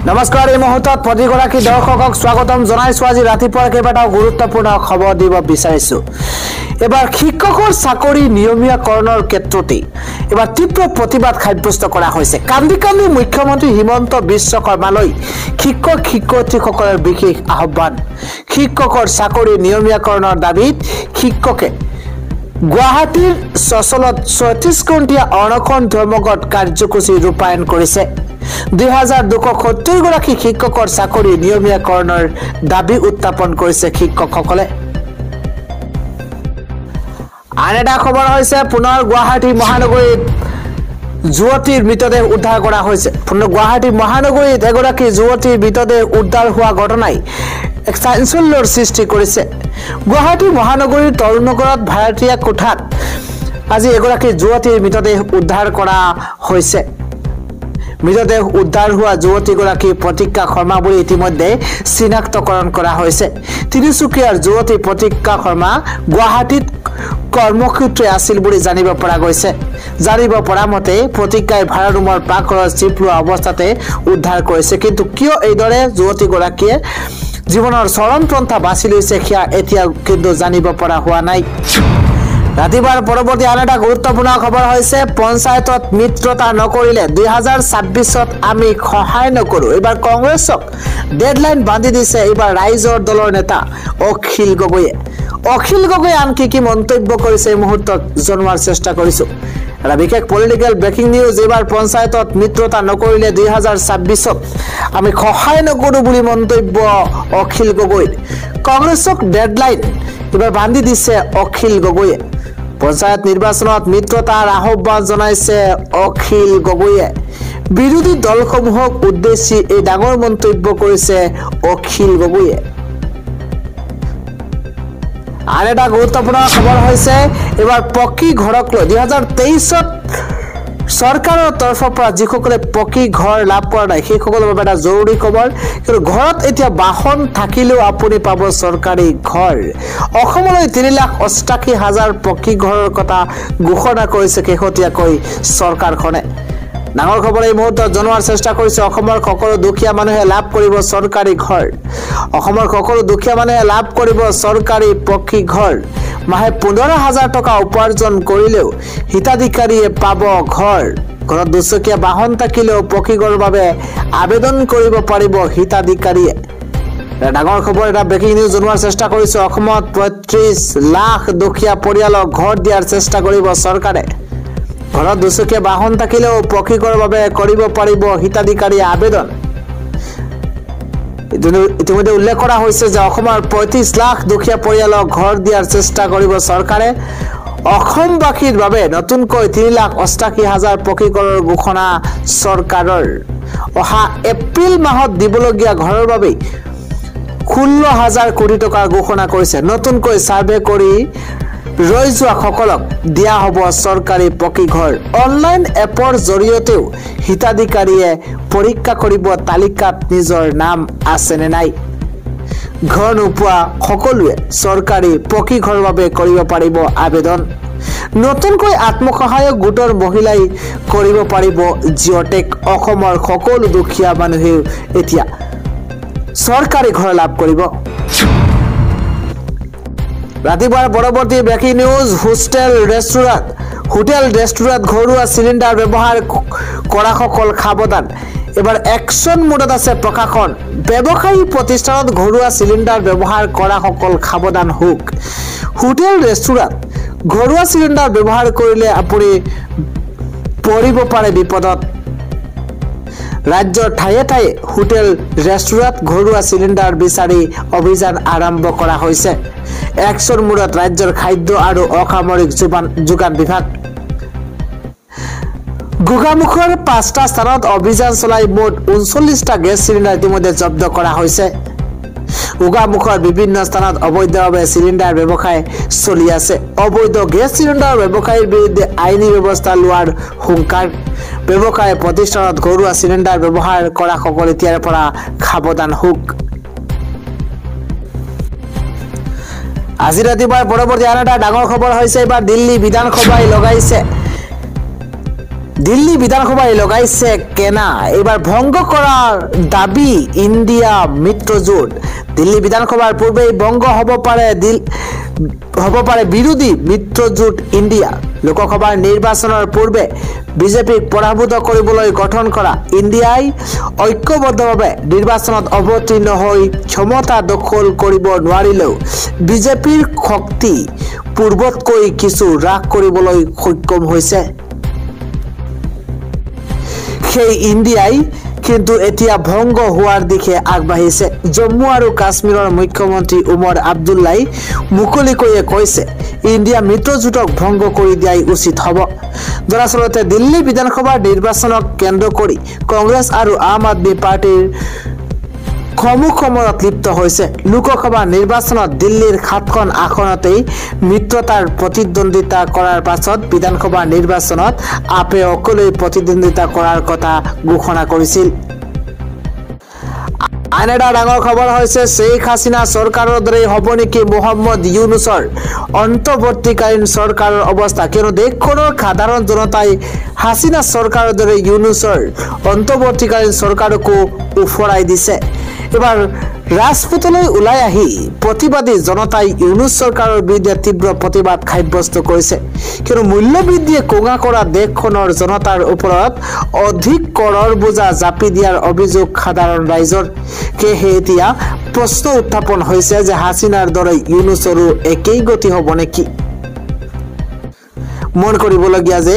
নমস্কাৰ এই মুহূৰ্তত প্ৰতিগৰাকী দৰ্শকক স্বাগতম জনাইছো আজি ৰাতিপুৱাৰ কেইবাটাও গুৰুত্বপূৰ্ণ খবৰ দিব বিচাৰিছো এবাৰ শিক্ষকৰ চাকৰি নিয়মীয়াকৰণৰ ক্ষেত্ৰতে এবাৰ তীব্ৰ প্ৰতিবাদ সাব্যস্ত কৰা হৈছে কান্দি কান্দি মুখ্যমন্ত্ৰী হিমন্ত বিশ্ব শৰ্মালৈ শিক্ষক শিক্ষয়িত্ৰীসকলৰ বিশেষ আহ্বান শিক্ষকৰ চাকৰি নিয়মীয়াকৰণৰ দাবীত শিক্ষকে গুৱাহাটীৰ সচলত ৩৬ ঘণ্টীয়া অনশন ধৰ্মঘট কাৰ্যসূচী ৰূপায়ণ কৰিছে ২২৭০ গৰাকী শিক্ষকৰ চাকৰি নিয়মীয়াকৰণৰ দাবী উত্থাপন কৰিছে শিক্ষকসকলে আন এটা খবৰ হৈছে পুনৰ গুৱাহাটী মহানগৰীত যুৱতীৰ মৃতদেহ উদ্ধাৰ কৰা হৈছে পুনৰ গুৱাহাটী মহানগৰীত এগৰাকী যুৱতীৰ মৃতদেহ উদ্ধাৰ হোৱা ঘটনাই এক চাঞ্চল্যৰ সৃষ্টি কৰিছে গুৱাহাটী মহানগৰীৰ তৰুণনগৰত ভাড়াতীয়া কোঠাত আজি এগৰাকী যুৱতীৰ মৃতদেহ উদ্ধাৰ কৰা হৈছে মৃতদেহ উদ্ধাৰ হোৱা যুৱতীগৰাকী প্ৰতিজ্ঞা শৰ্মা বুলি ইতিমধ্যে চিনাক্তকৰণ কৰা হৈছে তিনিচুকীয়াৰ যুৱতী প্ৰতিজ্ঞা শৰ্মা গুৱাহাটীত কৰ্মক্ষেত্ৰে আছিল বুলি জানিব পৰা গৈছে জানিব পৰা মতে প্ৰতিজ্ঞাই ভাড়া ৰুমৰ পাকঘৰত চিপলোৱা অৱস্থাতে উদ্ধাৰ কৰিছে কিন্তু কিয় এইদৰে যুৱতীগৰাকীয়ে জীৱনৰ চৰম পন্থা বাছি লৈছে সেয়া এতিয়া কিন্তু জানিব পৰা হোৱা নাই ৰাতিপুৱাৰ পৰৱৰ্তী আন এটা গুৰুত্বপূৰ্ণ খবৰ হৈছে পঞ্চায়তত মিত্ৰতা নকৰিলে ২০২৬ত আমি সহায় নকৰো এবাৰ কংগ্ৰেছক ডেডলাইন বান্ধি দিছে এবাৰ ৰাইজৰ দলৰ নেতা অখিল গগৈয়ে আনকি কি মন্তব্য কৰিছে এই মুহূৰ্তত জনোৱাৰ চেষ্টা কৰিছো এটা বিশেষ পলিটিকেল ব্ৰেকিং নিউজ এবাৰ পঞ্চায়তত মিত্ৰতা নকৰিলে ২০২৬ত আমি সহায় নকৰো বুলি মন্তব্য অখিল গগৈৰ কংগ্ৰেছক ডেডলাইন এবাৰ বান্ধি দিছে অখিল গগৈয়ে পঞ্চায়ত নিৰ্বাচনত মিত্ৰতাৰ আহ্বান জনাইছে অখিল গগৈয়ে বিৰোধী দলসমূহক উদ্দেশ্যি এই ডাঙৰ মন্তব্য কৰিছে অখিল গগৈয়ে আন এটা গুৰুত্বপূৰ্ণ খবৰ হৈছে এবাৰ পকী ঘৰক লৈ ২০২৩ত চৰকাৰৰ তৰফৰ পৰা যিসকলে পকী ঘৰ লাভ কৰা নাই সেইসকলৰ বাবে এটা জৰুৰী খবৰ কিন্তু ঘৰত এতিয়া বাহন থাকিলেও আপুনি পাব চৰকাৰী ঘৰ অসমলৈ ৩,৮৮,০০০ পকী ঘৰৰ কথা ঘোষণা কৰিছে শেহতীয়াকৈ চৰকাৰখনে ডাঙৰ খবৰ এই মুহূৰ্তত জনোৱাৰ চেষ্টা কৰিছে অসমৰ সকলো দুখীয়া মানুহে লাভ কৰিব চৰকাৰী ঘৰ অসমৰ সকলো দুখীয়া মানুহে লাভ কৰিব চৰকাৰী পকী ঘৰ মাহে ১৫,০০০ টকা উপাৰ্জন কৰিলেও হিতাধিকাৰীয়ে পাব ঘৰ ঘৰত দুচকীয়া বাহন থাকিলেও পকী ঘৰৰ বাবে আবেদন কৰিব পাৰিব হিতাধিকাৰীয়ে ডাঙৰ খবৰ এটা ব্ৰেকিং নিউজ জনোৱাৰ চেষ্টা কৰিছে অসমত ৩৫ লাখ দুখীয়া পৰিয়ালক ঘৰ দিয়াৰ চেষ্টা কৰিব চৰকাৰে ঘৰত দুচকীয়া বাহন থাকিলেও পকী ঘৰৰ বাবে কৰিব পাৰিব হিতাধিকাৰীয়ে আবেদন ইতিমধ্যে উল্লেখ কৰা হৈছে যে অসমৰ ৩৫ লাখ দুখীয়া পৰিয়ালক ঘৰ দিয়াৰ চেষ্টা কৰিব চৰকাৰে অসমবাসীৰ বাবে নতুনকৈ ৩,৮৮,০০০ পকী ঘৰৰ ঘোষণা চৰকাৰৰ অহা এপ্ৰিল মাহত দিবলগীয়া ঘৰৰ বাবে ১৬,০০০ কোটি টকাৰ ঘোষণা কৰিছে নতুনকৈ সাৰ্ভে কৰি ৰৈ যোৱা সকলক দিয়া হ'ব চৰকাৰী পকী ঘৰ অনলাইন এপৰ জৰিয়তেও হিতাধিকাৰীয়ে পৰীক্ষা কৰিব তালিকাত নিজৰ নাম আছে নে নাই ঘৰ নোপোৱা সকলোৱে চৰকাৰী পকী ঘৰৰ বাবে কৰিব পাৰিব আবেদন নতুনকৈ আত্মসহায়ক গোটৰ মহিলাই কৰিব পাৰিব জিঅ'টেক অসমৰ সকলো দুখীয়া মানুহে এতিয়া চৰকাৰী ঘৰ লাভ কৰিব ৰাতিপুৱাৰ পৰৱৰ্তী ব্ৰেকিং নিউজ হোটেল ৰেষ্টুৰাণ্ট ঘৰুৱা চিলিণ্ডাৰ ব্যৱহাৰ কৰাসকল সাৱধান এবাৰ একশ্যন মোডত আছে প্ৰশাসন ব্যৱসায়ী প্ৰতিষ্ঠানত ঘৰুৱা চিলিণ্ডাৰ ব্যৱহাৰ কৰাসকল সাৱধান হোক হোটেল ৰেষ্টুৰাণ্ট ঘৰুৱা চিলিণ্ডাৰ ব্যৱহাৰ কৰিলে আপুনি পৰিব পাৰে বিপদত ৰাজ্যৰ ঠায়ে ঠায়ে হোটেল ৰেষ্টুৰাণ্ট ঘৰুৱা চিলিণ্ডাৰ বিচাৰি অভিযান আৰম্ভ কৰা হৈছে একশ্যন মোডত ৰাজ্যৰ খাদ্য আৰু অসামৰিক যোগান বিভাগ গোগামুখৰ ৫টা স্থানত অভিযান চলাই মুঠ ৩৯টা গেছ চিলিণ্ডাৰ ইতিমধ্যে জব্দ কৰা হৈছে গোগামুখৰ বিভিন্ন স্থানত অবৈধভাৱে চিলিণ্ডাৰ ব্যৱসায় চলি আছে অবৈধ গেছ চিলিণ্ডাৰ ব্যৱসায়ীৰ বিৰুদ্ধে আইনী ব্যৱস্থা লোৱাৰ হুংকাৰ ব্যৱসায় প্ৰতিষ্ঠানত ঘৰুৱা চিলিণ্ডাৰ ব্যৱহাৰ কৰা সকল এতিয়াৰ পৰা সাৱধান হোক আজি ৰাতিপুৱাৰ পৰৱৰ্তী আন এটা ডাঙৰ খবৰ হৈছে এবাৰ দিল্লী বিধানসভাই লগাইছে দিল্লী বিধানসভায় লগাইছে কেনা এবাৰ ভঙ্গ কৰাৰ দাবি ইন্ডিয়া মিত্ৰজোট দিল্লী বিধানসভাৰ পূৰ্বেই ভঙ্গ হব পাৰে বিৰোধী মিত্ৰজোট ইন্ডিয়া লোকসভাৰ নিৰ্বাচনৰ পূৰ্বে বিজেপিক পৰাভূত কৰিবলৈ গঠন কৰা ইন্ডিয়াই ঐক্যবদ্ধভাৱে নিৰ্বাচনত অৱতীৰ্ণ হৈ ক্ষমতা দখল কৰিব নোৱাৰিলেও বিজেপিৰ শক্তি পূৰ্বতকৈ কিছু হ্ৰাস কৰিবলৈ সক্ষম হৈছে সেই ইন্ডিয়াই কিন্তু এতিয়া ভঙ্গ হোৱাৰ দিশে আগবাঢ়িছে জম্মু আৰু কাশ্মীৰৰ মুখ্যমন্ত্ৰী উমৰ আব্দুল্লাই মুকলিকৈয়ে কৈছে ইন্ডিয়া মিত্ৰজোটক ভঙ্গ কৰি দিয়াই উচিত হ'ব দৰাচলতে দিল্লী বিধানসভাৰ নিৰ্বাচনক কেন্দ্ৰ কৰি কংগ্ৰেছ আৰু আম আদমি পাৰ্টিৰ সমৰত লিপ্ত হৈছে লোকসভা নিৰ্বাচনত দিল্লীৰ 7খন আসনতেই মিত্ৰতাৰ প্ৰতিদ্বন্দ্বিতা কৰাৰ পাছত বিধানসভা নিৰ্বাচনত আপে অকলে প্ৰতিদ্বন্দ্বিতা কৰাৰ কথা ঘোষণা কৰিছিল আন এটা ডাঙৰ খবৰ হৈছে শেখ হাছিনা চৰকাৰৰ দৰে হ'ব নেকি মোহাম্মদ ইউনুছৰ অন্তৰ্বৰ্তীকালীন চৰকাৰৰ অৱস্থা কিয়নো দেশখনৰ সাধাৰণ জনতাই হাছিনা চৰকাৰৰ দৰে ইউনুছৰ অন্তৰ্বৰ্তীকালীন চৰকাৰকো উফৰাই দিছে এবাৰ ৰাজপথলৈ ওলাই আহি প্ৰতিবাদী জনতাই ইউনুছ চৰকাৰৰ বিৰুদ্ধে তীব্ৰ প্ৰতিবাদ সাব্যস্ত কৰিছে কিয়নো মূল্যবৃদ্ধিয়ে কোঙা কৰা দেশখনৰ জনতাৰ ওপৰত অধিক কৰৰ বোজা জাপি দিয়াৰ অভিযোগ সাধাৰণ ৰাইজৰ সেয়েহে এতিয়া প্ৰশ্ন উত্থাপন হৈছে যে হাছিনাৰ দৰে ইউনুছৰো একেই গতি হ'ব নেকি মন কৰিবলগীয়া যে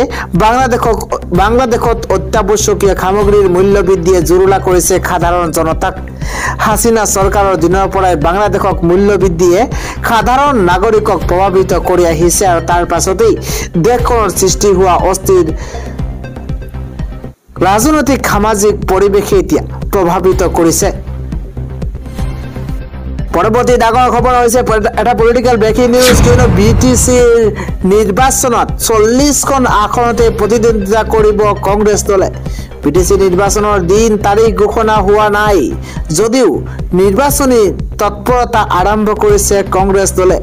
বাংলাদেশত অত্যাৱশ্যকীয় সামগ্ৰীৰ মূল্য বৃদ্ধিয়ে জুৰুলা কৰিছে সাধাৰণ জনতাক হাছিনা চৰকাৰৰ দিনৰ পৰাই বাংলাদেশক মূল্য বৃদ্ধিয়ে সাধাৰণ নাগৰিকক প্ৰভাৱিত কৰি আহিছে আৰু তাৰ পাছতেই দেশখনৰ সৃষ্টি হোৱা অস্থিৰ ৰাজনৈতিক সামাজিক পৰিৱেশে এতিয়া প্ৰভাৱিত কৰিছে পৰৱৰ্তী ডাঙৰ খবৰ হৈছে এটা পলিটিক্যাল ব্ৰেকিং নিউজ কিয়নো বিটিচিৰ নিৰ্বাচনত 40খন আসনতে প্ৰতিদ্বন্দ্বিতা কৰিব কংগ্ৰেছ দলে বিটিচি নিৰ্বাচনৰ দিন তাৰিখ ঘোষণা হোৱা নাই যদিও নিৰ্বাচনী তৎপৰতা আৰম্ভ কৰিছে কংগ্ৰেছ দলে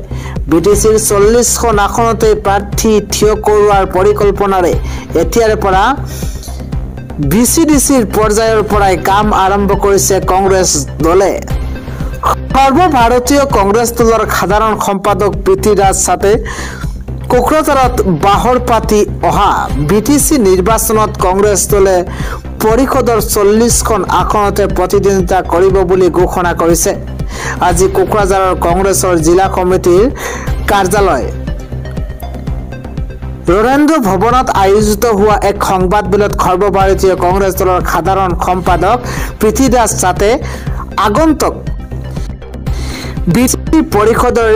বিটিচিৰ 40খন আসনতে প্ৰাৰ্থী থিয় কৰোৱাৰ পৰিকল্পনাৰে এতিয়াৰ পৰা বিচিডিচিৰ পৰ্যায়ৰ পৰাই কাম আৰম্ভ কৰিছে কংগ্ৰেছ দলে সৰ্বভাৰতীয় কংগ্ৰেছ দলৰ সাধাৰণ সম্পাদক পৃথ্বীৰাজ চাটে কোকৰাঝাৰত বাহৰ পাতি অহা বিটিচি নিৰ্বাচনত কংগ্ৰেছ দলে পৰিষদৰ 40খন আসনতে প্ৰতিদ্বন্দ্বিতা কৰিব বুলি ঘোষণা কৰিছে আজি কোকৰাঝাৰৰ কংগ্ৰেছৰ জিলা কমিটিৰ কাৰ্যালয় ৰৰেন্দ্ৰ ভৱনত আয়োজিত হোৱা এক সংবাদমেলত সৰ্বভাৰতীয় কংগ্ৰেছ দলৰ সাধাৰণ সম্পাদক পৃথ্বীৰাজ চাটে আগন্তুক বিজেপি পৰিষদৰ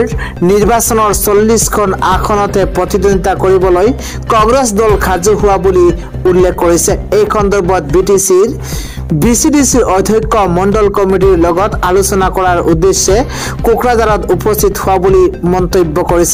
নিৰ্বাচনৰ 40খন আসনতে প্ৰতিদ্বন্দ্বিতা কৰিবলৈ কংগ্ৰেছ দল সাজু হোৱা বুলি উল্লেখ কৰিছে এই সন্দৰ্ভত বিচিডিচিৰ অধ্যক্ষ মণ্ডল কমিটিৰ লগত আলোচনা কৰাৰ উদ্দেশ্যে কোকৰাঝাৰত উপস্থিত হোৱা বুলি মন্তব্য কৰিছে